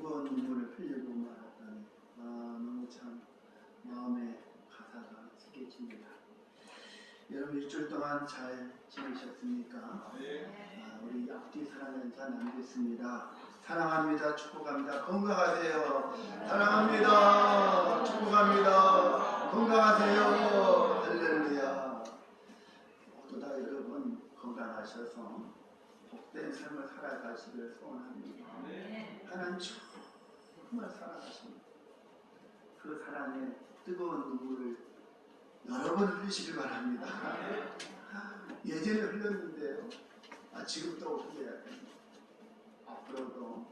뜨거운 눈물을 흘리고 말았더니 너무 참 마음에 가사가 새겨집니다. 여러분 일주일 동안 잘 지내셨습니까? 우리 앞뒤 사랑연사 나누겠습니다. 사랑합니다. 축복합니다. 건강하세요. 사랑합니다. 축복합니다. 건강하세요. 할렐루야. 모두 다 여러분 건강하셔서 복된 삶을 살아가시길 소원합니다. 하나님 정말 사랑하십니다. 그 사랑에 뜨거운 눈물을 여러 번 흘리시길 바랍니다. 예전에 흘렸는데요. 지금도 흘려야 됩니다. 앞으로도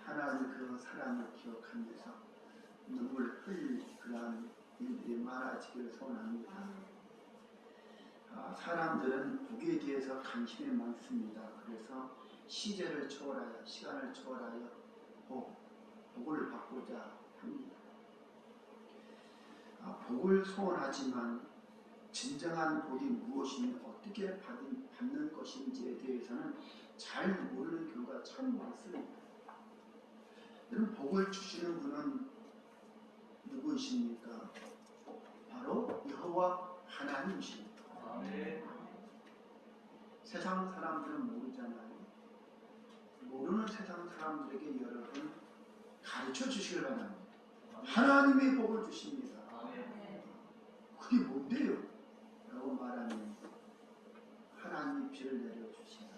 하나님 그 사랑을 기억하면서 눈물 흘릴 그러한 일들이 많아지기를 소원합니다. 사람들은 복에 대해서 관심이 많습니다. 그래서 시제를 초월하여 시간을 초월하여 복을 받고자 합니다. 복을 소원하지만 진정한 복이 무엇이며 어떻게 받는 것인지에 대해서는 잘 모르는 경우가 참 많습니다. 여러분 복을 주시는 분은 누구이십니까? 바로 여호와 하나님이십니다. 세상 사람들은 모르잖아요. 모르는 세상 사람들에게 여러분 가르쳐 주시길 바랍니다. 하나님이 복을 주십니다. 그게 뭔데요? 라고 말하면 하나님이 비를 내려주시나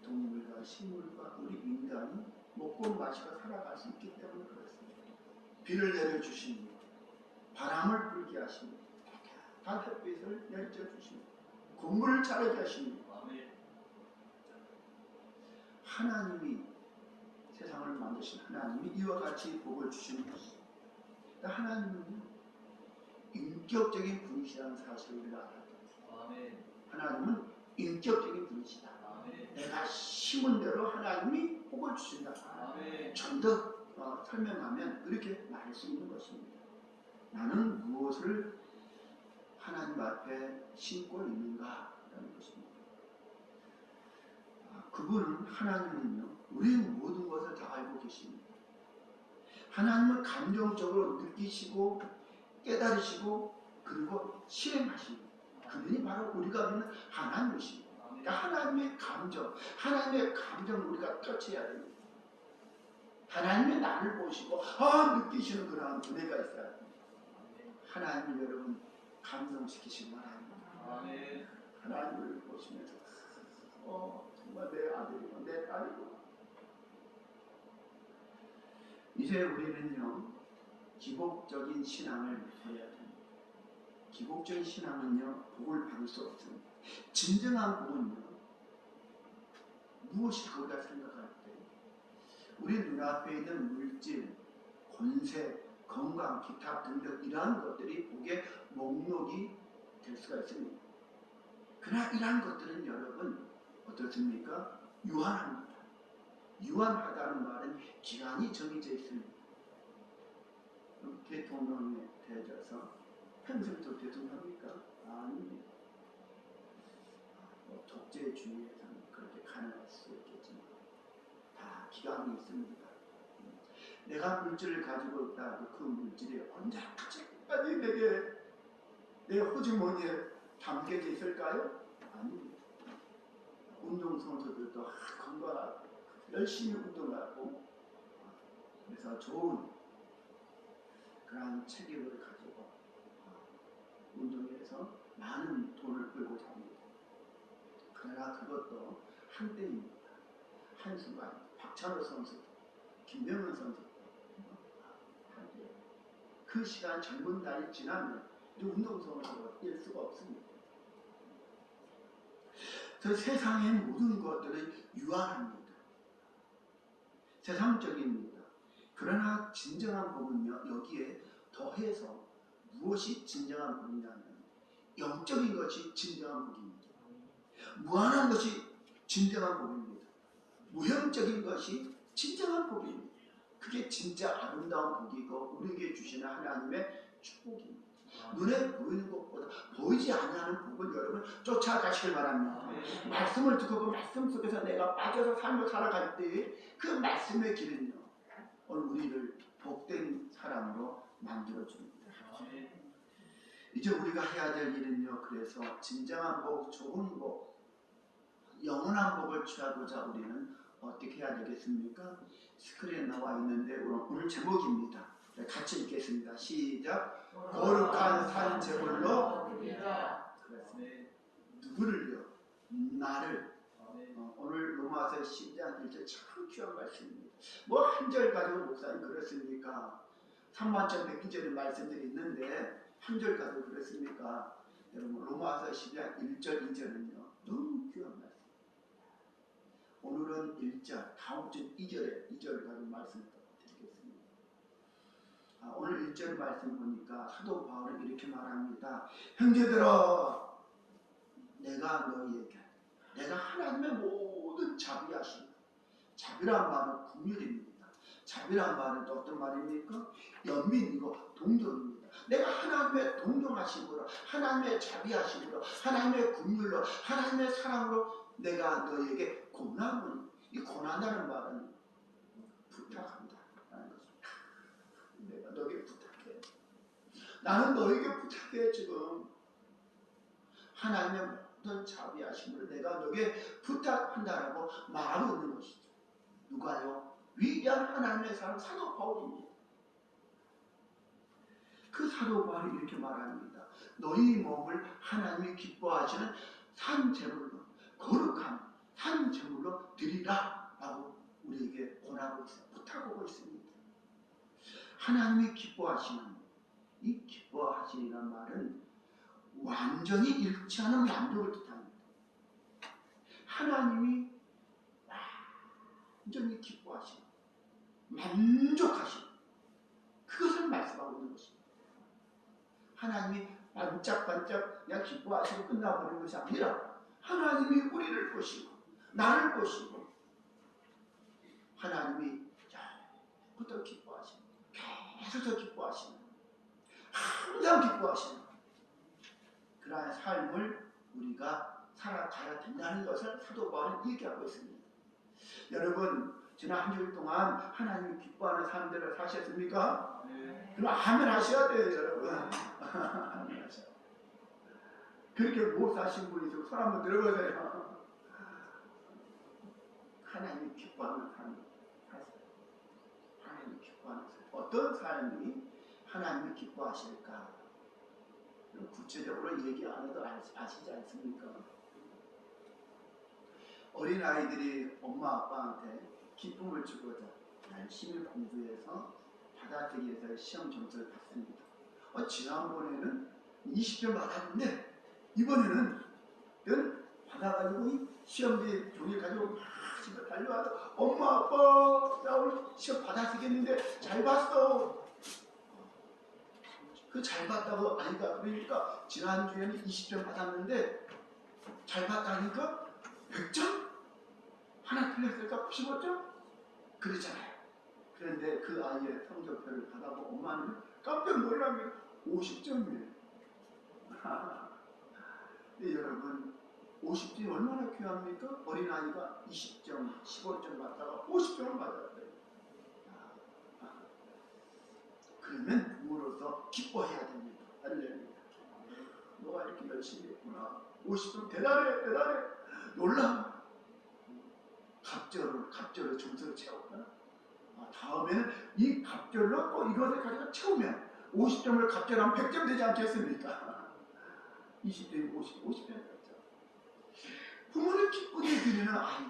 동물과 식물과 우리 인간이 먹고 마시고 살아갈 수 있기 때문에 그렇습니다. 비를 내려주십니다. 바람을 불게 하십니다. 다 햇빛을 내려주십니다. 곡물을 자라게 하십니다. 하나님이 세상을 만드신 하나님이 이와 같이 복을 주시는 것입니다. 하나님은 인격적인 분이시라는 사실을 우리가 알아야 됩니다. 하나님은 인격적인 분이시다. 내가 심은 대로 하나님이 복을 주신다. 좀 더 설명하면 그렇게 말할 수 있는 것입니다. 나는 무엇을 하나님 앞에 심고 있는가라는 것입니다. 그분은 하나님은요, 우리의 모든 것을 다 알고 계십니다. 하나님은 감정적으로 느끼시고 깨달으시고 그리고 실행하십니다. 그분이 바로 우리가 믿는 하나님이십니다. 그러니까 하나님의 감정을 우리가 터치해야 됩니다. 하나님의 나를 보시고 느끼시는 그런 은혜가 있어야 됩니다. 하나님을 여러분 감동시키시기 바랍니다. 하나님을 보시면서 정말 내 아들이고 내 딸이고. 이제 우리는요 기복적인 신앙을 해야 됩니다. 기복적인 신앙은요 복을 받을 수 없습니다. 진정한 복은요 무엇일까 우리가 생각할 때 우리 눈앞에 있는 물질, 권세, 건강, 기타 등등 이러한 것들이 복의 목록이 될 수가 있습니다. 그러나 이러한 것들은 여러분 어떻습니까? 유한합니다. 유한하다는 말은 기간이 정해져 있습니다. 대통령에 대해서 평생부터 대통령입니까? 아닙니다. 독재주의에서는 그렇게 가능할 수 있겠지만 다 기간이 있습니다. 내가 물질을 가지고 있다 그 물질이 언제까지 내 호주머니에 담겨져 있을까요? 아닙니다. 운동선수들도 건강하고 열심히 운동하고 그래서 좋은 그러한 체격을 가지고 운동에서 많은 돈을 벌고자 합니다. 그러나 그것도 한때입니다. 한순간 박찬호 선수, 김명은 선수 한때 그 시간 젊은 날이 지나면 운동선수가 뛸 수가 없습니다. 그 세상의 모든 것들은 유한합니다. 세상적입니다. 그러나 진정한 복은요 여기에 더해서 무엇이 진정한 복이냐면 영적인 것이 진정한 복입니다. 무한한 것이 진정한 복입니다. 무형적인 것이 진정한 복입니다. 그게 진짜 아름다운 복이고 우리에게 주시는 하나님의 축복입니다. 눈에 보이는 것보다 보이지 않는 복을 여러분 쫓아가시길 바랍니다. 말씀을 듣고 그 말씀 속에서 내가 빠져서 삶을 살아갈 때 그 말씀의 길은요 오늘 우리를 복된 사람으로 만들어줍니다. 이제 우리가 해야 될 일은요, 그래서 진정한 복, 좋은 복, 영원한 복을 취하고자 우리는 어떻게 해야 되겠습니까? 스크린에 나와 있는데 오늘 제목입니다. 같이 읽겠습니다. 시작. 거룩한 산 제물로 드리라. 누구를요? 나를. 오늘 로마서 10장 1절 참 귀한 말씀입니다. 뭐 한 절 가지고 목사님 그렇습니까? 31,100기절의 말씀들이 있는데 한 절 가지고 그렇습니까? 여러분 로마서 10장 1절 2절은요 너무 귀한 말씀. 오늘은 1절, 다음 주 2절 가지고 말씀을 드리겠습니다. 오늘 1절 말씀 보니까 사도 바울은 이렇게 말합니다. 형제들아, 내가 너희에게 내가 하나님의 모든 자비하심, 자비란 말은 긍휼입니다. 자비란 말은 또 어떤 말입니까? 연민이고 동정입니다. 내가 하나님의 동정하심으로, 하나님의 자비하심으로, 하나님의 긍휼로, 하나님의 사랑으로 내가 너희에게 고난을, 이 고난이라는 말은 부탁한다 라는 것입니다. 내가 너에게 부탁해. 나는 너에게 부탁해. 지금 하나님의 모든 자비하심을 내가 너에게 부탁한다라고 말하고 있는 것이죠. 누가요? 위대한 하나님의 사람 사도 바울입니다. 그 사도 바울이 이렇게 말합니다. 너희 몸을 하나님이 기뻐하시는 산 제물로, 거룩한 산 제물로 드리라 라고 우리에게 권하고 있어요. 부탁하고 있습니다. 하나님이 기뻐하시는, 이 기뻐하시는 말은 완전히 잃지 않은 만족을 뜻합니다. 하나님이 완전히 기뻐하시는, 만족하시는, 그것을 말씀하고 있는 것입니다. 하나님이 반짝반짝 그냥 기뻐하시고 끝나버리는 것이 아니라 하나님이 우리를 보시고 나를 보시고 하나님이 부터 기뻐하시는, 계속 더 기뻐하시는, 항상 기뻐하시는 그러한 삶을 우리가 살아가야 된다는 것을 사도 바울은 얘기하고 있습니다. 여러분, 지난 한 주일 동안 하나님이 기뻐하는 삶대로 사셨습니까? 네. 그럼 아멘 하셔야 돼요, 여러분. 아멘 하셔야 돼요. 그렇게 못 사신 분이 좀 손 한번 들어보세요. 하나님이 기뻐하는 삶 사세요. 하나님이 기뻐하는 삶. 어떤 삶이 하나님이 기뻐하실까? 구체적으로 얘기 안 해도 아시지 않습니까? 어린아이들이 엄마 아빠한테 기쁨을 주고자 열심히 공부해서 받아들이에서 시험 점수를 받습니다. 지난번에는 20점 받았는데 이번에는 받아가지고 시험지 종이 가지고 막 집에 달려와서 엄마 아빠 나 오늘 시험 받아쓰겠는데 잘 봤어. 그 잘 봤다고 아니까 그러니까 지난주에는 20점 받았는데 잘 봤다니까 100점? 하나 틀렸을까? 95점? 그러잖아요. 그런데 그 아이의 성적표를 받아보고 엄마는 깜짝 놀란 게 50점이에요. 여러분 50점이 얼마나 귀합니까? 어린아이가 20점, 15점 받다가 50점을 받았어요. 그러면 부모로서 기뻐해야 됩니다. 할렐루야. 너가 이렇게 열심히 했구나. 50점 대단해. 놀라. 갑절로 점수를 채웠구나. 다음에는 이 갑절로 또 이것을 가지고 채우면 50점을 갑절하면 100점 되지 않겠습니까? 20점, 50점 되죠. 부모를 기쁘게 드리는 아이.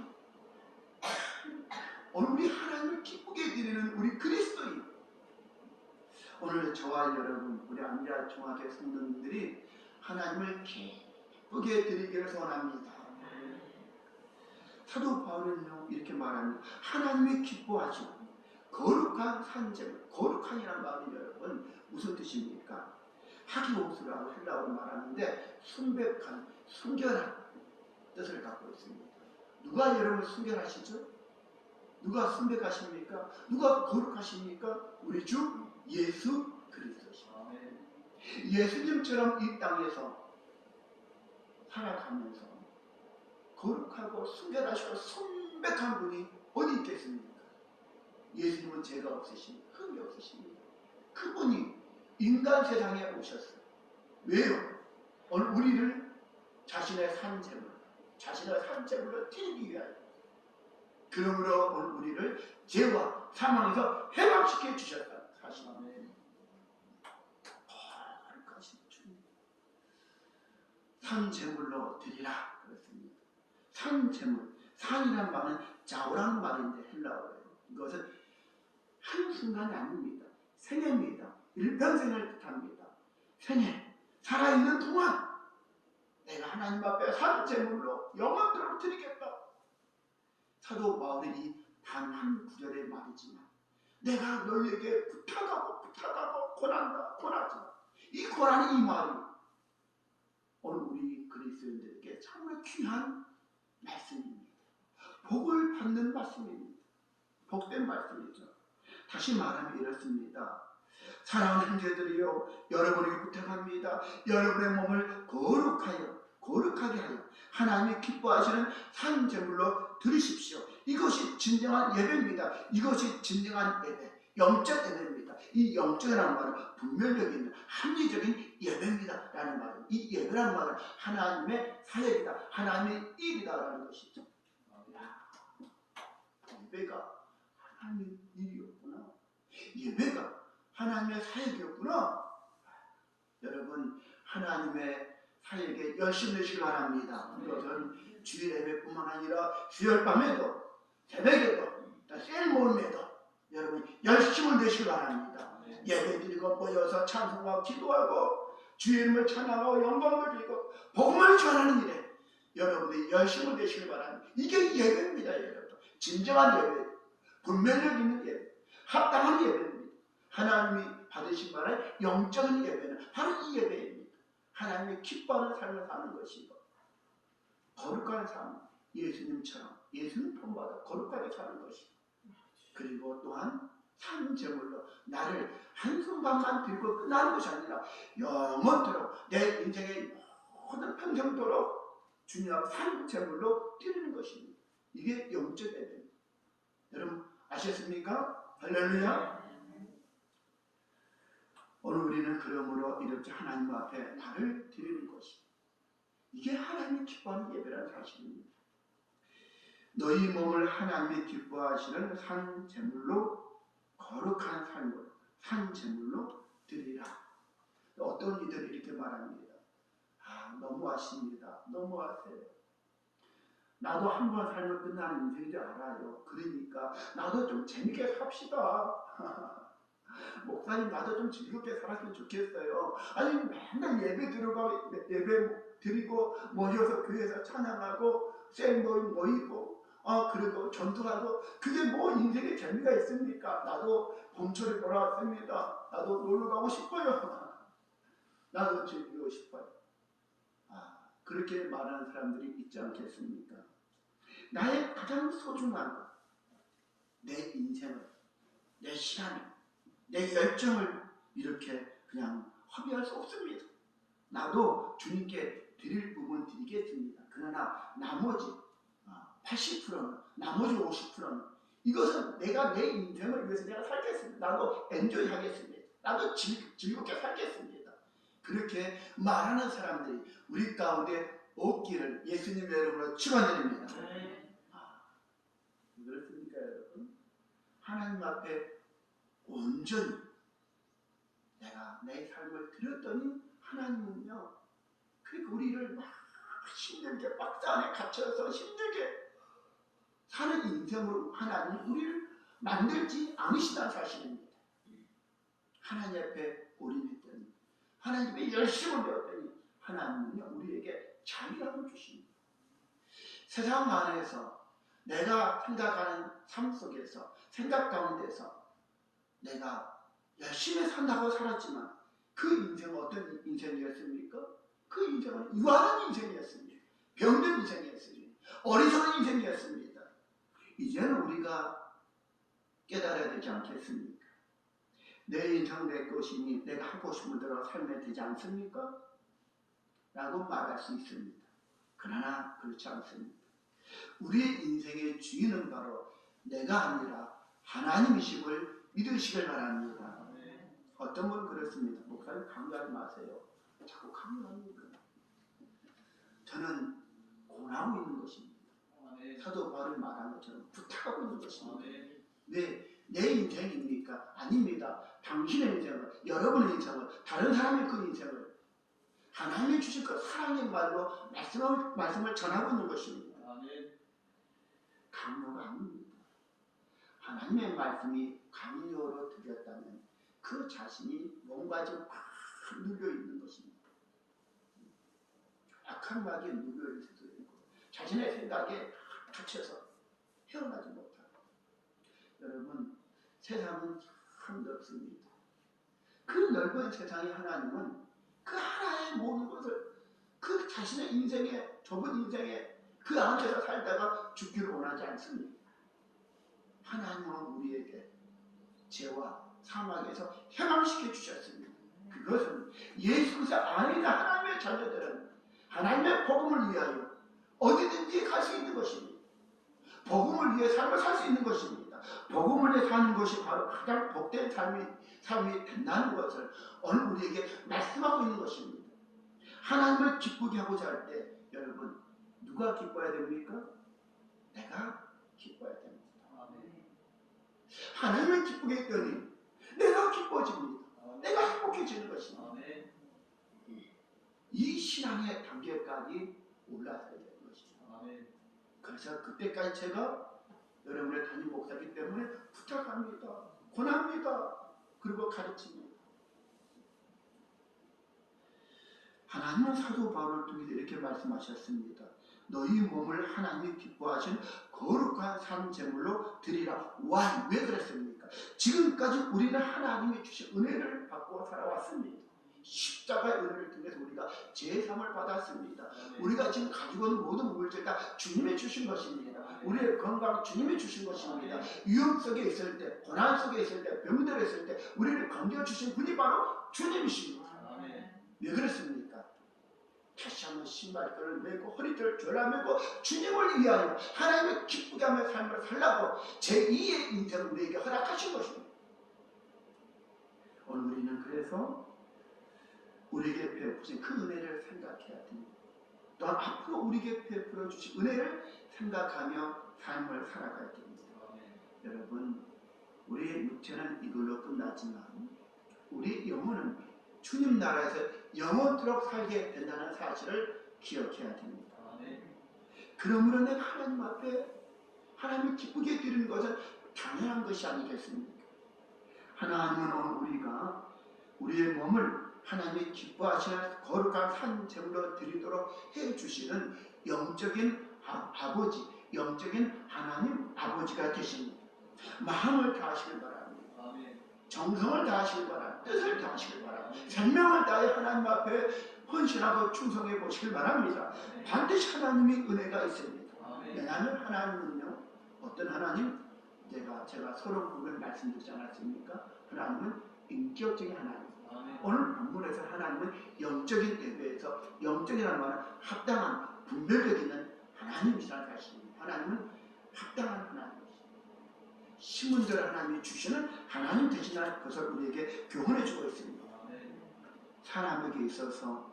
오늘 우리 하나님을 기쁘게 드리는 우리 그리스도인. 오늘 저와 여러분, 우리 안디아 중학교 성도님들이 하나님을 기쁘게 드리기를 소원합니다. 사도 바울은요 이렇게 말합니다. 하나님이 기뻐하시고 거룩한 산제물, 거룩한이라는 말이 여러분 무슨 뜻입니까? 하기오스라고 헬라어로 말하는데 순백한, 순결한 뜻을 갖고 있습니다. 누가 여러분 순결하시죠? 누가 순백하십니까? 누가 거룩하십니까? 우리 주 예수 그리스도십니다. 예수님처럼 이 땅에서 살아가면서 거룩하고 순결하시고 순백한 분이 어디 있겠습니까? 예수님은 죄가 없으십니다. 흠이 없으십니다. 그분이 인간 세상에 오셨어요. 왜요? 오늘 우리를 자신의 산재물로 드리기 위하여. 그러므로 오늘 우리를 죄와 사망에서 해방시켜 주셨다. 사실입니다. 거룩하신 주님. 산재물로 드리라 그랬습니다. 산재물, 산이란 말은 자오라는 말인데 헬라어예요. 이것은 한순간이 아닙니다. 생애입니다. 일평생을 뜻합니다. 생애, 살아있는 동안 내가 하나님 앞에 산재물로 영원토록 드리겠다. 사도 바울이 단 한 구절의 말이지만 내가 너희에게 부탁하고 고난하지만 이 고난이 이 말이 오늘 우리 그리스도인들에게 정말 귀한 말씀입니다. 복을 받는 말씀입니다. 복된 말씀이죠. 다시 말하면 이렇습니다. 사랑하는 형제들이요, 여러분에게 부탁합니다. 여러분의 몸을 거룩하게 하여 하나님이 기뻐하시는 산제물로 드리십시오. 이것이 진정한 예배입니다. 이것이 진정한 예배, 영적 예배입니다. 이 영적이라는 말은 분별력 있는 합리적인 예배입니다 라는 말은, 이 예배라는 말은 하나님의 사역이다, 하나님의 일이다 라는 것이죠. 예배가 하나님의 일이었구나, 예배가 하나님의 사역이었구나. 여러분, 하나님의 사역에 열심히 내시기 바랍니다. 이것은 주일 예배뿐만 아니라 주일 밤에도, 새벽에도, 셀 모임에도 여러분 열심을 내시기 바랍니다. 예배드리고 모여서 찬송하고 기도하고 주의 이름을 찬양하고 영광을 드리고 복음을 전하는 일에 여러분들이 열심을 내시기 바랍니다. 이게 예배입니다. 여러분, 진정한 예배, 분별력 있는 예배, 합당한 예배입니다. 하나님이 받으신 바는 영적인 예배는 바로 이 예배입니다. 하나님이 기뻐하는 삶을 사는 것이고, 거룩한 삶, 예수님처럼, 예수님 본받아 거룩하게 사는 것이고, 그리고 또한 산제물로 나를 한순간만 들고 끝나는 것이 아니라 영원토록 내 인생의 모든 평생토록 주님 앞 산제물로 드리는 것입니다. 이게 영적 예배입니다. 여러분 아셨습니까? 할렐루야. 오늘 우리는 그러므로 이렇게 하나님 앞에 나를 드리는 것이, 이게 하나님이 기뻐하는 예배라는 사실입니다. 너희 몸을 하나님이 기뻐하시는 산제물로, 거룩한 삶으로, 산제물로 드리라. 어떤 이들이 이렇게 말합니다. 너무하십니다. 너무하세요. 나도 한 번 살면 끝나는 인생인 줄 알아요. 그러니까 나도 좀 재밌게 삽시다. 목사님, 나도 좀 즐겁게 살았으면 좋겠어요. 아니 맨날 예배 들어가고 예배 드리고 모여서 교회에서 찬양하고 셀 모이고 그리고 전투하고, 그게 뭐 인생에 재미가 있습니까? 나도 봄철에 돌아왔습니다. 나도 놀러 가고 싶어요. 나도 즐기고 싶어요. 그렇게 말하는 사람들이 있지 않겠습니까? 나의 가장 소중한 것, 내 인생을, 내 시간을, 내 열정을 이렇게 그냥 허비할 수 없습니다. 나도 주님께 드릴 부분 드리겠습니다. 그러나 나머지 80%는, 나머지 50%는 이것은 내가 내 인생을 위해서 내가 살겠습니다. 나도 엔조이 하겠습니다. 나도 즐겁게 살겠습니다. 그렇게 말하는 사람들이 우리 가운데 없기를 예수님의 이름으로 축원드립니다. 그렇습니까 여러분? 하나님 앞에 온전히 내가 내 삶을 드렸더니 하나님은요, 그러니까 우리를 막 힘들게 박스 안에 갇혀서 힘들게 사는 인생으로 하나님 우리를 만들지 않으시다는 사실입니다. 하나님 앞에 올인했더니, 하나님 앞에 열심을 내었더니 하나님은요 우리에게 자유함을 주십니다. 세상 안에서 내가 생각하는 삶 속에서, 생각 가운데서 내가 열심히 산다고 살았지만 그 인생은 어떤 인생이었습니까? 그 인생은 유한한 인생이었습니다. 병든 인생이었습니다. 어리석은 인생이었습니다. 이제는 우리가 깨달아야 되지 않겠습니까? 내 인생 내 것이니 내가 하고 싶은 대로 살면 되지 않습니까? 라고 말할 수 있습니다. 그러나 그렇지 않습니다. 우리의 인생의 주인은 바로 내가 아니라 하나님이심을 믿으시길 바랍니다. 어떤 분은 그렇습니다. 목사님 강요하지 마세요. 자꾸 강요합니다. 저는 권하고 있는 것입니다. 사도 바울이 말한 것처럼 부탁하고 있는 것입니다. 내 인생입니까? 아닙니다. 당신의 인생을, 여러분의 인생을, 다른 사람의 그 인생을 하나님이 주실 그 사랑의 말로 말씀을 전하고 있는 것입니다. 강요가 아닙니다. 하나님의 말씀이 강요로 들렸다면 그 자신이 뭔가 좀 눌려있는 것입니다. 악한 마귀에 눌려있을 수도 있고 자신의 생각에 갇혀서 헤어나지 못하고. 여러분, 세상은 참 넓습니다. 그 넓은 세상에 하나님은 그 하나의 모든 것을 그 자신의 인생에, 좁은 인생에 그 안에서 살다가 죽기를 원하지 않습니다. 하나님은 우리에게 죄와 사망에서 해방시켜 주셨습니다. 그것은 예수 그리스도 안에 있는 하나님의 자녀들은 하나님의 복음을 위하여 어디든지 갈 수 있는 것입니다. 복음을 위해 삶을 살 수 있는 것입니다. 복음을 위해 사는 것이 바로 가장 복된 삶이 된다는 것을 오늘 우리에게 말씀하고 있는 것입니다. 하나님을 기쁘게 하고자 할 때 여러분 누가 기뻐야 됩니까? 내가 기뻐야 됩니다. 하나님을 기쁘게 했더니 내가 기뻐집니다. 내가 행복해지는 것입니다. 이 신앙의 단계까지 올라가야 되는 것입니다. 그래서 그때까지 제가 여러분의 담임 목사이기 때문에 부탁합니다. 권합니다. 그리고 가르칩니다. 하나님은 사도 바울을 통해서 이렇게 말씀하셨습니다. 너희 몸을 하나님이 기뻐하신 거룩한 산 제물로 드리라. 왜 그랬습니까? 지금까지 우리는 하나님이 주신 은혜를 받고 살아왔습니다. 십자가의 은혜를 통해서 우리가 제3을 받았습니다. 우리가 지금 가지고 있는 모든 물질 다 주님이 주신 것입니다. 우리의 건강 주님이 주신 것입니다. 위험 속에 있을 때, 고난 속에 있을 때, 병들어 있을 때 우리를 건져주신 분이 바로 주님이십니다. 왜 그렇습니까? 다시 한번 신발끈을 메고 허리를 졸라매고 주님을 위하여 하나님을 기쁘게 하며 삶을 살라고 제2의 인생을 우리에게 허락하신 것입니다. 오늘 우리는 그래서 우리에게 베푸신 그 은혜를 생각해야 됩니다. 또한 앞으로 우리에게 베풀어 주신 은혜를 생각하며 삶을 살아가야 됩니다. 여러분, 우리의 육체는 이걸로 끝나지만 우리 영혼은 주님 나라에서 영원토록 살게 된다는 사실을 기억해야 됩니다. 그러므로 내가 하나님 앞에 하나님을 기쁘게 드리는 것은 당연한 것이 아니겠습니까? 하나님은 오늘 우리가 우리의 몸을 하나님이 기뻐하시는 거룩한 산 제물로 드리도록 해주시는 영적인 아버지, 영적인 하나님 아버지가 되십니다. 마음을 다하시길 바랍니다. 정성을 다하시길 바랍니다. 뜻을 다하시길 바랍니다. 생명을 다해 하나님 앞에 헌신하고 충성해 보시길 바랍니다. 반드시 하나님의 은혜가 있습니다. 왜냐하면 하나님은요, 어떤 하나님? 제가 서로 부분을 말씀드리지 않았습니까? 하나님은 인격적인 하나님. 오늘 본문에서 하나님은 영적인 예배에서 영적이라는 말은 합당한 분별력 있는 하나님이시라는 사실입니다. 하나님은 합당한 하나님이십니다. 신문대로 하나님이 주시는 하나님 되신다는 것을 우리에게 교훈해 주고 있습니다. 사람에게 있어서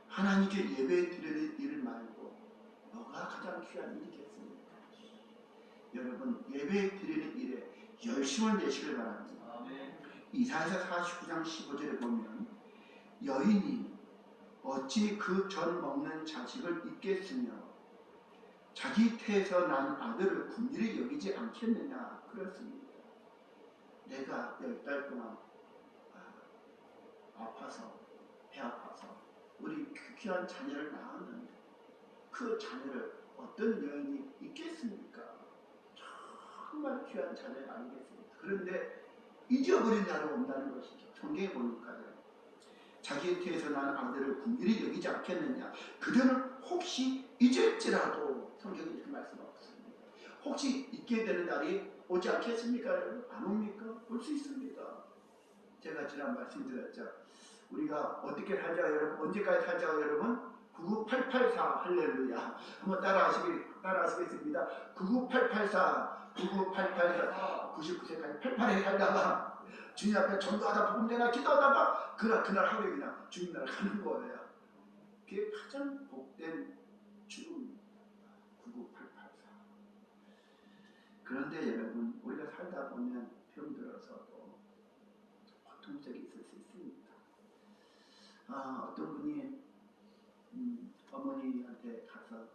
하나님께 예배 드리는 일 말고 뭐가 가장 귀한 일이겠습니까? 여러분, 예배 드리는 일에 열심을 내시길 바랍니다. 이사야서 49장 15절에 보면 여인이 어찌 그 전 먹는 자식을 잊겠으며 자기 태에서 난 아들을 긍휼히 여기지 않겠느냐. 그렇습니다. 내가 10달 동안 아파서 배 아파서 우리 귀한 자녀를 낳았는데 그 자녀를 어떤 여인이 잊겠습니까? 정말 귀한 자녀 아니겠습니까? 그런데 잊어버린 날이 온다는 것이죠. 성경에 보니까요. 자기의 태에서 난 아들을 긍휼히 여기지 않겠느냐. 그들은 혹시 잊을지라도 성경이 이렇게 말씀하고 있습니다. 혹시 잊게 되는 날이 오지 않겠습니까? 여러분? 안 옵니까? 올 수 있습니다. 제가 지난 말씀드렸죠. 우리가 어떻게 살자 여러분? 언제까지 살자고 여러분? 99884 할렐루야. 한번 따라하시겠습니다. 99884 99세까지 88에 살다가 주님 앞에 전도하다 복음되나 기도하다가 그날 하루에 그냥 주님 나라 가는 거예요. 그게 가장 복된 죽음. 99884. 그런데 여러분, 우리가 살다 보면 병들어서도 고통적이 있을 수 있습니다. 어떤 분이 어머니한테 가서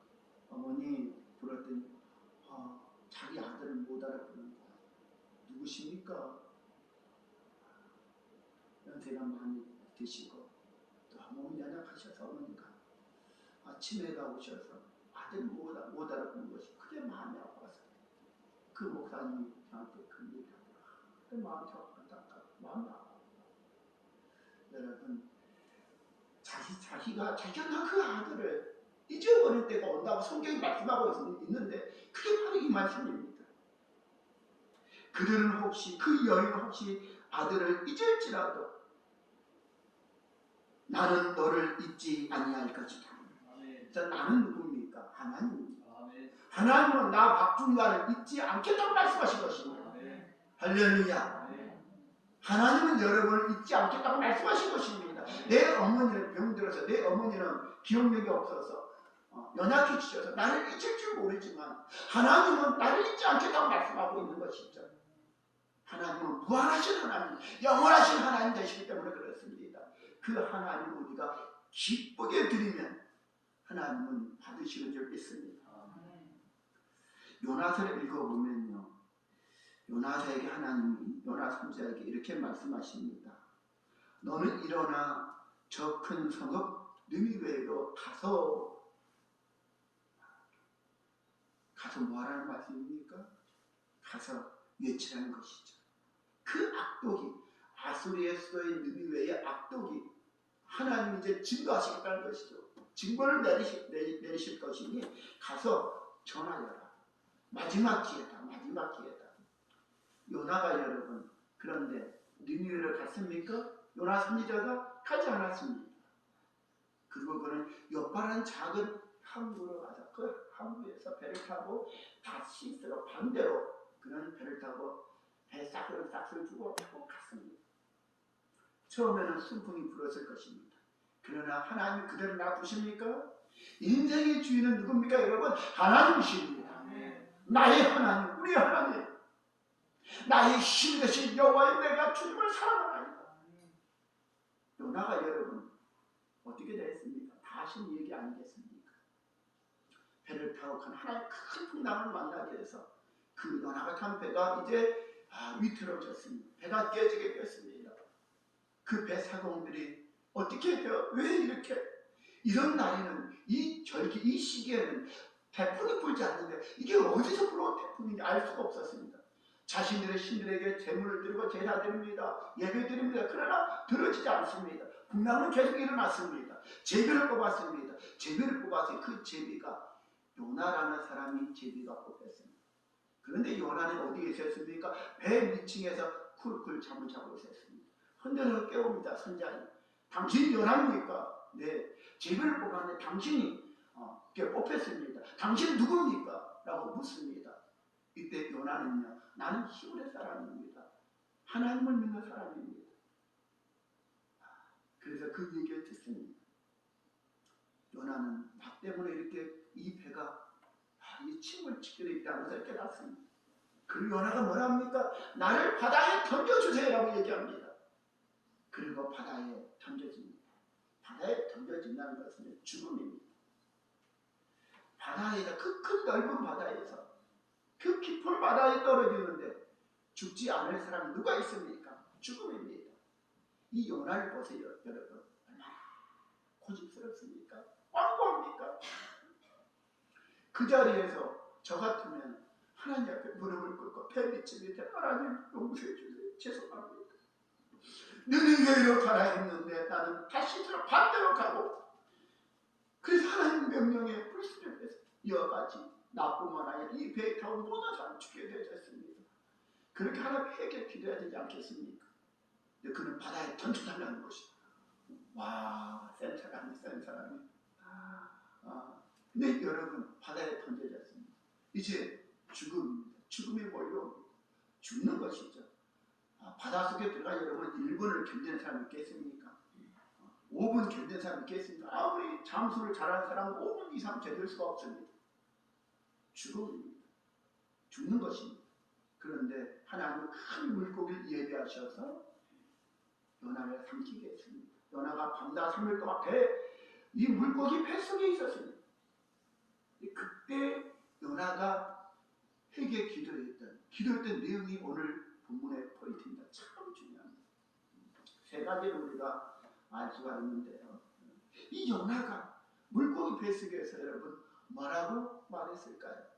어머니 불렀더니 자기 아들을 못 알아보는 거야. 누구십니까? 연세가 많이 드시고 또 몸이 연약하셔서 어머니가 치매가 오셔서 아들을 못 알아보는 것이 그게 마음이 아파서 그 목사님이 저한테 그 얘기하더라. 그 마음이 아프다. 마음이 아파. 여러분, 자기가 그 아들을 잊어버릴 때가 온다고 성경이 말씀하고 있는데 그게 바로 이 말씀입니다. 그들은 혹시 그 여인은 혹시 아들을 잊을지라도 나는 너를 잊지 아니할 것이다. 그래서 나는 누굽니까? 하나님입니다. 하나님은 나 박중가를 잊지 않겠다고 말씀하신 것입니다. 할렐루야. 하나님은 여러분을 잊지 않겠다고 말씀하신 것입니다. 내 어머니는 병들어서 내 어머니는 기억력이 없어서 연약해지셔서 나를 잊을 줄 모르지만 하나님은 나를 잊지 않겠다고 말씀하고 있는 것이죠. 하나님은 무한하신 하나님, 영원하신 하나님 되시기 때문에 그렇습니다. 그 하나님을 우리가 기쁘게 드리면 하나님은 받으시는 줄 믿습니다. 요나서를 읽어보면요, 요나서에게 하나님이 요나 선지자에게 이렇게 말씀하십니다. 너는 일어나 저 큰 성읍 느니웨로 가서 뭐하라는 말씀입니까? 가서 외치라는 것이죠. 그 악독이 아수리의 수도인 느니웨의 악독이 하나님이 이제 진도하시겠다는 것이죠. 징벌을 내리실 것이니 가서 전하여라. 마지막 기회다. 요나가 여러분, 그런데 니느웨를 갔습니까? 요나 선지자가 가지 않았습니다. 그리고 그는 요파라는 작은 항구로 가서 그 항구에서 배를 타고 다시스로 반대로 그는 배를 타고 싹을 주고 타고 갔습니다. 처음에는 순풍이 불었을 것입니다. 그러나 하나님이 그대로 놔두십니까? 인생의 주인은 누굽니까 여러분? 하나님이십니다. 나의 하나님, 우리 하나님, 나의 힘 되신 여호와의 내가 주님을 사랑하나이다. 요나가 여러분 어떻게 됐습니까? 다 하신 얘기 아니겠습니까? 배를 타고 간 하나님 큰 풍랑을 만나게 해서 그 요나가 탄 배가 이제 위태로워졌습니다. 배가 깨지게 됐습니다. 그 배 사공들이 어떻게 돼요? 왜 이렇게? 이런 날에는 이 시기에는 태풍이 불지 않는데 이게 어디서 불어온 태풍인지 알 수가 없었습니다. 자신들의 신들에게 제물을 드리고 제사 드립니다. 예배 드립니다. 그러나 들어지지 않습니다. 풍랑은 계속 일어났습니다. 제비를 뽑았습니다. 제비를 뽑아서 그 제비가 요나라는 사람이 제비가 뽑혔습니다. 그런데 요나는 어디에 있었습니까? 배 위층에서 쿨쿨 잠을 자고 있었습니다. 흔들어 깨웁니다. 선장이. 당신이 요나입니까? 네. 제비를 뽑았는데 당신이 뽑혔습니다. 당신 누굽니까? 라고 묻습니다. 이때 요나는요, 나는 히브리 사람입니다. 하나님을 믿는 사람입니다. 그래서 그 얘기를 듣습니다. 요나는 나 때문에 이렇게 이 배가 이 침을 지게 있다는 것을 깨닫습니다. 그리고 요나가 뭐라 합니까? 나를 바다에 던져주세요 라고 얘기합니다. 그리고 바다에 던져집니다. 바다에 던져진다는 것은 죽음입니다. 바다에서 그 큰 넓은 바다에서 그 깊은 바다에 떨어지는데 죽지 않을 사람이 누가 있습니까? 죽음입니다. 이 요나를 보세요 여러분. 얼마나 고집스럽습니까? 완고합니까? 그 자리에서 저 같으면 하나님 앞에 무릎을 꿇고 배 밑에 하나님 용서해 주세요. 죄송합니다. 느니웨로 가라 했는데 나는 다시스로 반대로 가고, 그래서 하나님 명령에 불순종해서 여가지 나뿐만 아니라 이 배에 타고 모든 사람이 죽게 되었습니다. 그렇게 하나님에게 기도해야 되지 않겠습니까? 근데 그는 바다에 던져달라는 것이다. 와, 센 사람이. 근데 여러분 바다에 던져졌습니다. 이제 죽음입니다. 죽음이 몰려옵니다. 죽는 것이죠. 바닷속에 들어가 여러분 1분을 견디는 사람이 있겠습니까? 5분 견디는 사람이 있겠습니까? 아무리 잠수를 잘하는 사람은 5분 이상 견딜 수가 없습니다. 죽음입니다. 죽는 것입니다. 그런데 하나님은 큰 물고기를 예비하셔서 요나를 삼키게 했습니다. 요나가 밤낮 3일 동안 이 물고기 뱃속에 있었습니다. 그때 요나가 회개 기도했던 내용이 오늘 본문의 포인트입니다. 참 중요합니다. 세 가지를 우리가 알 수가 있는데요. 이 요나가 물고기 뱃속에서 여러분 뭐라고 말했을까요?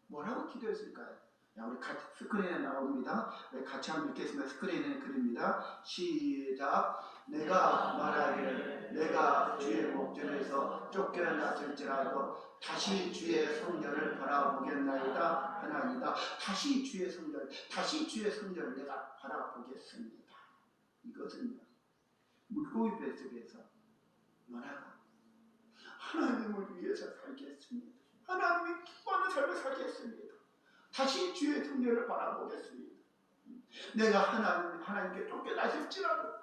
뭐라고 기도했을까요? 우리 같이 스크린에 나옵니다. 같이 한번 읽겠습니다. 스크린에 그립니다. 시작. 내가 말하기를 내가 주의 목전에서 쫓겨났을지라도 다시 주의 성전을 바라보겠나이다 하나이다. 다시 주의 성전을 내가 바라보겠습니다. 이것은요, 물고기 뱃속에서 요나가 하나님을 위해서 살겠습니다. 하나님이 기뻐하는 삶을 살겠습니다. 다시 주의 성전을 바라보겠습니다. 내가 하나님께 쫓겨나실지라도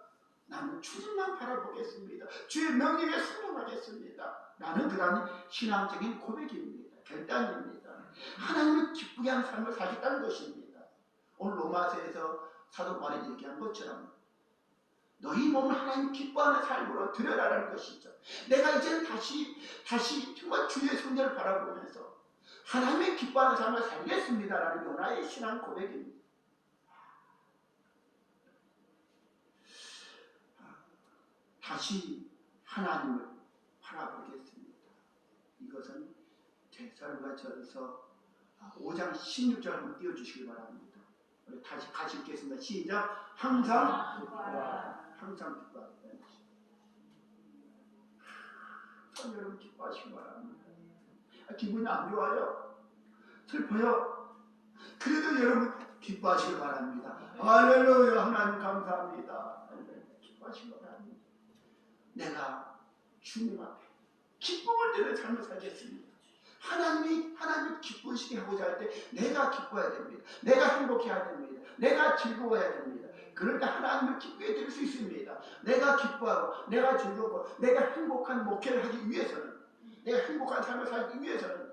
나는 주님만 바라보겠습니다. 주의 명령에 순종하겠습니다. 나는 그런 신앙적인 고백입니다. 결단입니다. 하나님을 기쁘게 하는 삶을 사겠다는 것입니다. 오늘 로마서에서 사도 바울이 얘기한 것처럼 너희 몸을 하나님 기뻐하는 삶으로 드려라라는 것이죠. 내가 이제는 다시 정말 주의 성전을 바라보면서 하나님의 기뻐하는 삶을 살겠습니다라는 요나의 신앙 고백입니다. 다시 하나님을 바라보겠습니다. 이것은 데살로니가전서 5장 16절 한번 띄워주시기 바랍니다. 우리 다시 같이 읽겠습니다. 시작. 항상 기뻐하라. 여러분 기뻐하시기 바랍니다. 기분이 안 좋아요. 슬퍼요. 그래도 여러분 기뻐하시기 바랍니다. 할렐루야. 하나님 감사합니다. 기뻐하시기 바랍니다. 내가 주님 앞에 기쁨을 드리는 삶을 살겠습니다. 하나님을 기쁘시게 하고자 할 때 내가 기뻐해야 됩니다. 내가 행복해야 됩니다. 내가 즐거워야 됩니다. 그러니까 하나님을 기쁘게 드릴 수 있습니다. 내가 기뻐하고 내가 즐겁고 내가 행복한 목회를 하기 위해서는, 내가 행복한 삶을 살기 위해서는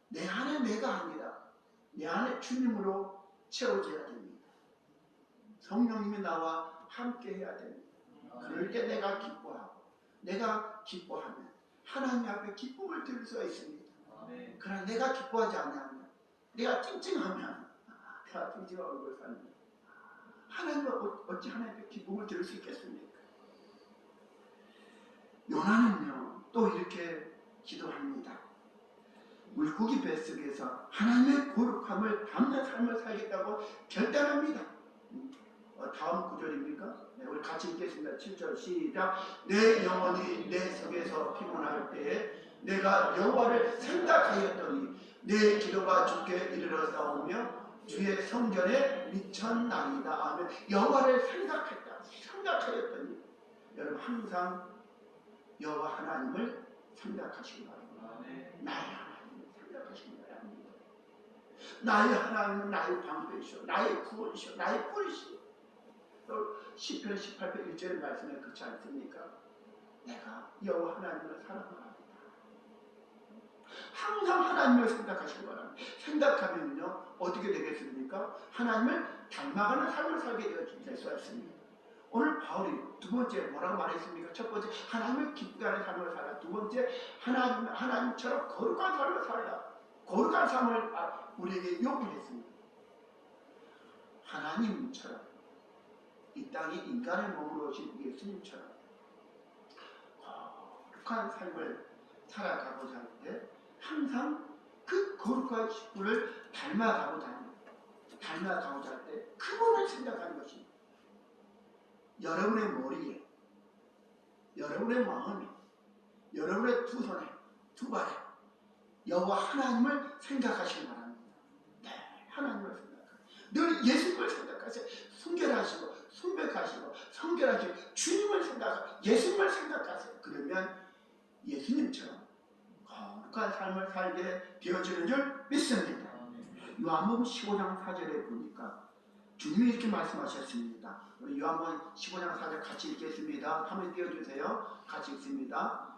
내 안에 내가 아니라 내 안에 주님으로 채워져야 됩니다. 성령님이 나와 함께 해야 됩니다. 그럴 때 내가 기뻐하고 내가 기뻐하면 하나님 앞에 기쁨을 드릴 수가 있습니다. 그러나 내가 기뻐하지 않으면, 내가 찡찡하면, 내가 찡찡한 얼굴 사는 하나님은 어찌 하나님께 기쁨을 드릴 수 있겠습니까? 요나는요 또 이렇게 기도합니다. 물고기 뱃속에서 하나님의 거룩함을 담는 삶을 살겠다고 결단합니다. 다음 구절입니까? 네, 우리 같이 읽겠습니다. 7절 시작. 내 영혼이 내 속에서 피곤할 때에 내가 여호와를 생각하였더니 내 기도가 주께 이르렀사오며 주의 성전에 미쳤나이다. 아멘. 여호와를 생각하였더니 여러분 항상 여호와 하나님을 생각하시기 바랍니다. 나의 하나님을 생각하시기 바랍니다. 나의 하나님은 나의 방패이시오, 나의 구원이시오, 나의 뿌리시오. 또 시편 18편 1절의 말씀에 그렇지 않습니까? 내가 여호와 하나님을 사랑합니다. 항상 하나님을 생각하시기 바랍니다. 생각하면요 어떻게 되겠습니까? 하나님을 닮아가는 삶을 살게 될 수가 있습니다. 오늘 바울이 두 번째 뭐라고 말했습니까? 첫 번째 하나님을 기쁘게 하는 삶을 살라. 두 번째 하나님처럼 거룩한 삶을 살라. 거룩한 삶을 우리에게 요구했습니다. 하나님처럼 이 땅에 인간의 몸으로 오신 예수님처럼 거룩한 삶을 살아가고자 할 때 항상 그 거룩한 식구를 닮아가고자 할 때 그분을 생각하는 것입니다. 여러분의 머리에, 여러분의 마음에, 여러분의 두 손에, 두 발에 여호와 하나님을 생각하시기 바랍니다. 네, 하나님을 생각하세요. 늘 예수님을 생각하세요. 순결하시고 순백하시고 성결하시고 주님을 생각하세요. 예수님을 생각하세요. 그러면 예수님처럼 행복한 삶을 살게 되어지는 줄 믿습니다. 요한복음 15장 4절에 보니까 주님이 이렇게 말씀하셨습니다. 우리 요한복음 15장 4절 같이 읽겠습니다. 한번 띄워주세요. 같이 읽습니다.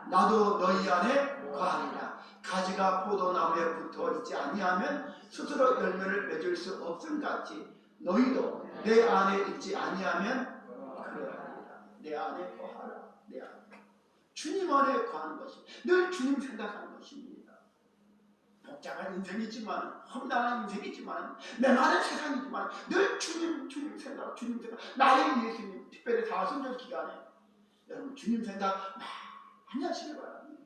나도 너희 안에 거하리라. 가지가 포도나무에 붙어 있지 아니하면 스스로 열매를 맺을 수 없음같이 너희도 내 안에 있지 아니하면 그러하리라. 내 안에 거하라. 내 안에. 주님 안에 거하는 것이 늘 주님 생각하는 것입니다. 복잡한 인생이지만 험난한 인생이지만 내 많은 세상이지만 늘 주님 생각 나의 예수님 특별히 사순절 기간에 여러분 주님 생각 많이 하시길 바랍니다.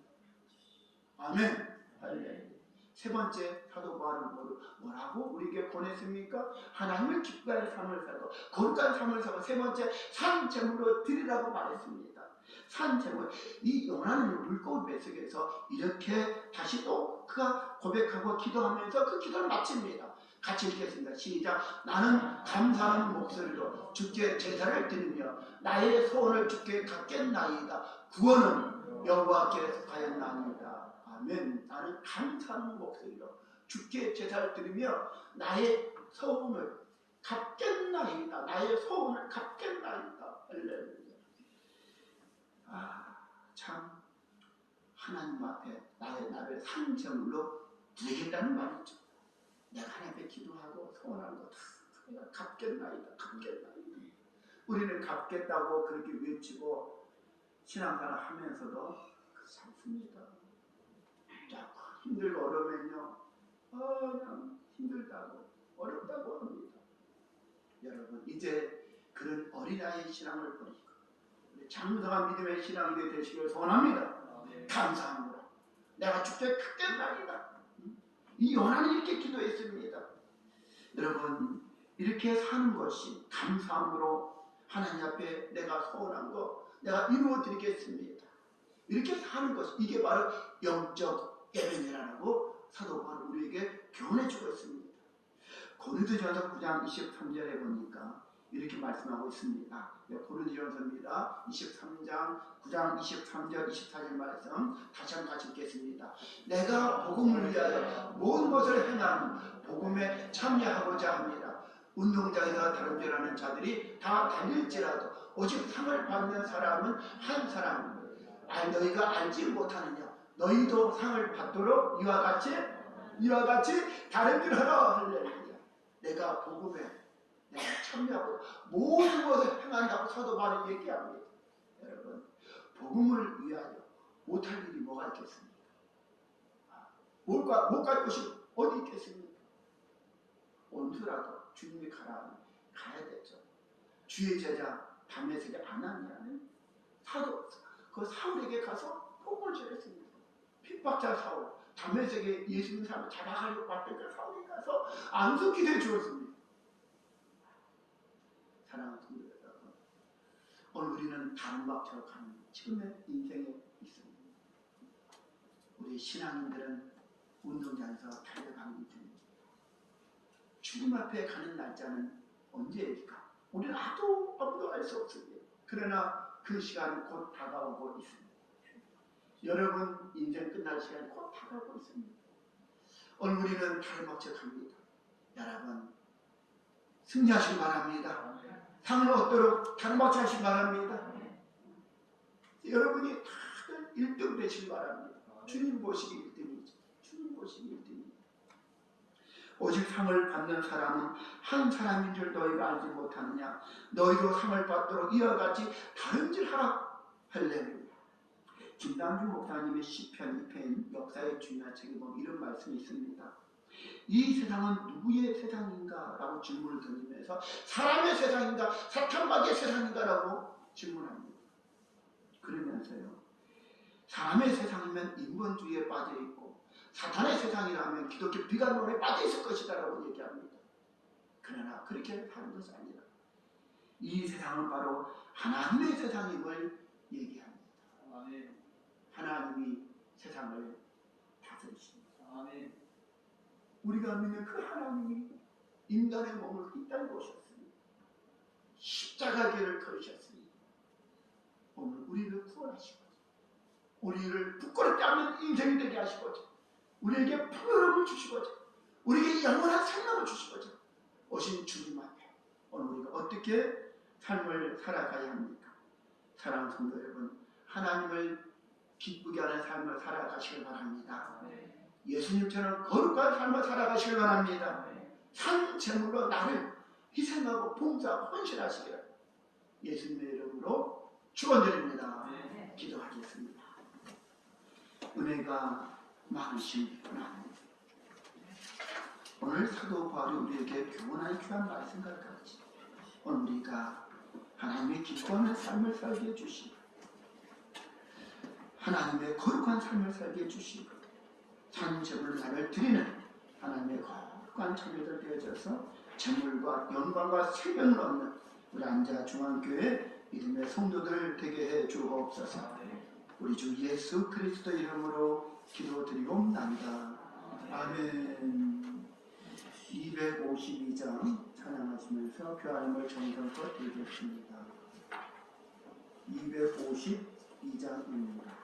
아멘. 할렐루야. 세 번째 사도 바울은 뭐라고 우리에게 권했습니까? 하나님을 기뻐하는 삶을 살고 거룩한 삶을 살고 세 번째 산제물로 드리라고 말했습니다. 산제물, 이 요나는 물고기 뱃속에서 이렇게 다시 또 그가 고백하고 기도하면서 그 기도를 마칩니다. 같이 읽겠습니다. 시작. 나는 감사하는 목소리로 주께 제사를 드리며 나의 소원을 주께 갖겠나이다. 구원은 여호와께 속하였나이다. 아멘. 나는 감사하는 목소리로 주께 제사를 드리며 나의 소원을 갚겠나이다. 나의 소원을 갚겠나이다. 할렐루야. 참 하나님 앞에 나를 산제물로 드리겠다는 말이죠. 내가 하나님 앞에 기도하고 소원하는 거 다 내가 갚겠나이다. 우리는 갚겠다고 그렇게 외치고 신앙생활 하면서도 그렇지 않습니다. 자꾸 힘들고 어려우면요 그냥 힘들다고 어렵다고 합니다. 여러분 이제 그런 어린아이 신앙을 버리고 장성한 믿음의 신앙이 되시길 소원합니다. 감사합니다. 내가 주께 갚겠나이다. 이 요나는 이렇게 기도했습니다. 여러분 이렇게 사는 것이 감사함으로 하나님 앞에 내가 소원한 거 내가 이루어 드리겠습니다. 이렇게 사는 것 이게 바로 영적 예배라고 사도 바울은 우리에게 교훈해 주고 있습니다. 고린도전서 9장 23절에 보니까 이렇게 말씀하고 있습니다. 고린도전서입니다. 23장 9장 23절 24절 말씀 다시 한번 같이 읽겠습니다. 내가 복음을 위하여 모든 것을 행하는 복음에 참여하고자 합니다. 운동장에서 다름질하는 자들이 다 달릴지라도 오직 상을 받는 사람은 한 사람. 너희가 알지 못하느냐? 너희도 상을 받도록 이와 같이 다름질하라. 할렐루야. 내가 복음에 내가 참여하고 모든 것을 행한다고 사도 바울이 얘기합니다. 여러분 복음을 위하여 못할 일이 뭐가 있겠습니까? 못 갈 곳이 어디 있겠습니까? 온수라도 주님이 가야 되죠. 주의 제자 담에색이 아나니아는 그 사울에게 가서 복음을 전했습니다. 핍박자 사울 담에색에 예수 믿는 사람을 잡아가려고 봤던 그 사울이 가서 안수기도 해주었습니다. 사랑하는 성도 여러분, 오늘 우리는 다른 방처럼 가는 지금의 인생에 있습니다. 우리 신앙인들은 운동장에서 달려가는 중입니다. 죽음 앞에 가는 날짜는 언제일까? 우리는 아무도 알 수 없습니다. 그러나 그 시간은 곧 다가오고 있습니다. 여러분 인생 끝날 시간이 곧 다가오고 있습니다. 오늘 우리는 다른 방처럼 갑니다. 여러분 승리하시기 바랍니다. 상을 얻도록 당박하시기 바랍니다. 여러분이 다들 1등 되시기 바랍니다. 주님 보시기 1등이죠. 주님 보시기 1등입니다. 오직 상을 받는 사람은 한 사람인 줄 너희가 알지 못하느냐? 너희도 상을 받도록 이와 같이 다름질하라. 할렐루야. 김남주 목사님의 시편 2편 역사의 중요한 책에 보면 이런 말씀이 있습니다. 이 세상은 누구의 세상인가? 라고 질문을 던지면서 사람의 세상인가? 사탄마귀의 세상인가? 라고 질문합니다. 그러면서요. 사람의 세상이면 인본주의에 빠져있고 사탄의 세상이라면 기독교 비관론에 빠져있을 것이다 라고 얘기합니다. 그러나 그렇게 하는 것이 아니라 이 세상은 바로 하나님의 세상임을 얘기합니다. 아멘. 하나님이 세상을 다스리십니다. 아멘. 우리가 믿는 그 하나님이 인간의 몸을 이 땅에 오셨습니다. 십자가 길을 걸으셨습니다. 오늘 우리를 구원하시고 우리를 부끄럽게 하는 인생이 되게 하시고자 우리에게 풍요로움을 주시고자 우리에게 영원한 생명을 주시고자 오신 주님 앞에 오늘 우리가 어떻게 삶을 살아가야 합니까? 사랑하는 성도 여러분, 하나님을 기쁘게 하는 삶을 살아가시길 바랍니다. 예수님처럼 거룩한 삶을 살아가시길 바랍니다. 산 제물로 나를 희생하고 봉사하고 헌신하시기를 예수님의 이름으로 축원드립니다. 기도하겠습니다. 은혜가 많으신 하나님, 오늘 사도 바울이 우리에게 교훈하는 귀한 말씀과 같이 오늘 우리가 하나님의 기뻐하는 삶을 살게 해주시고 하나님의 거룩한 삶을 살게 해주시고 산 제물로 나를 드리는 하나님의 거룩한 자녀들 되어져서 제물과 영광과 생명을 얻는 우리 안자 중앙교회 믿음의 성도들 되게 해 주옵소서. 우리 주 예수 그리스도 이름으로 기도드리옵나이다. 아멘. 252장 찬양하시면서 교환음을 정성껏 드리겠습니다. 252장입니다.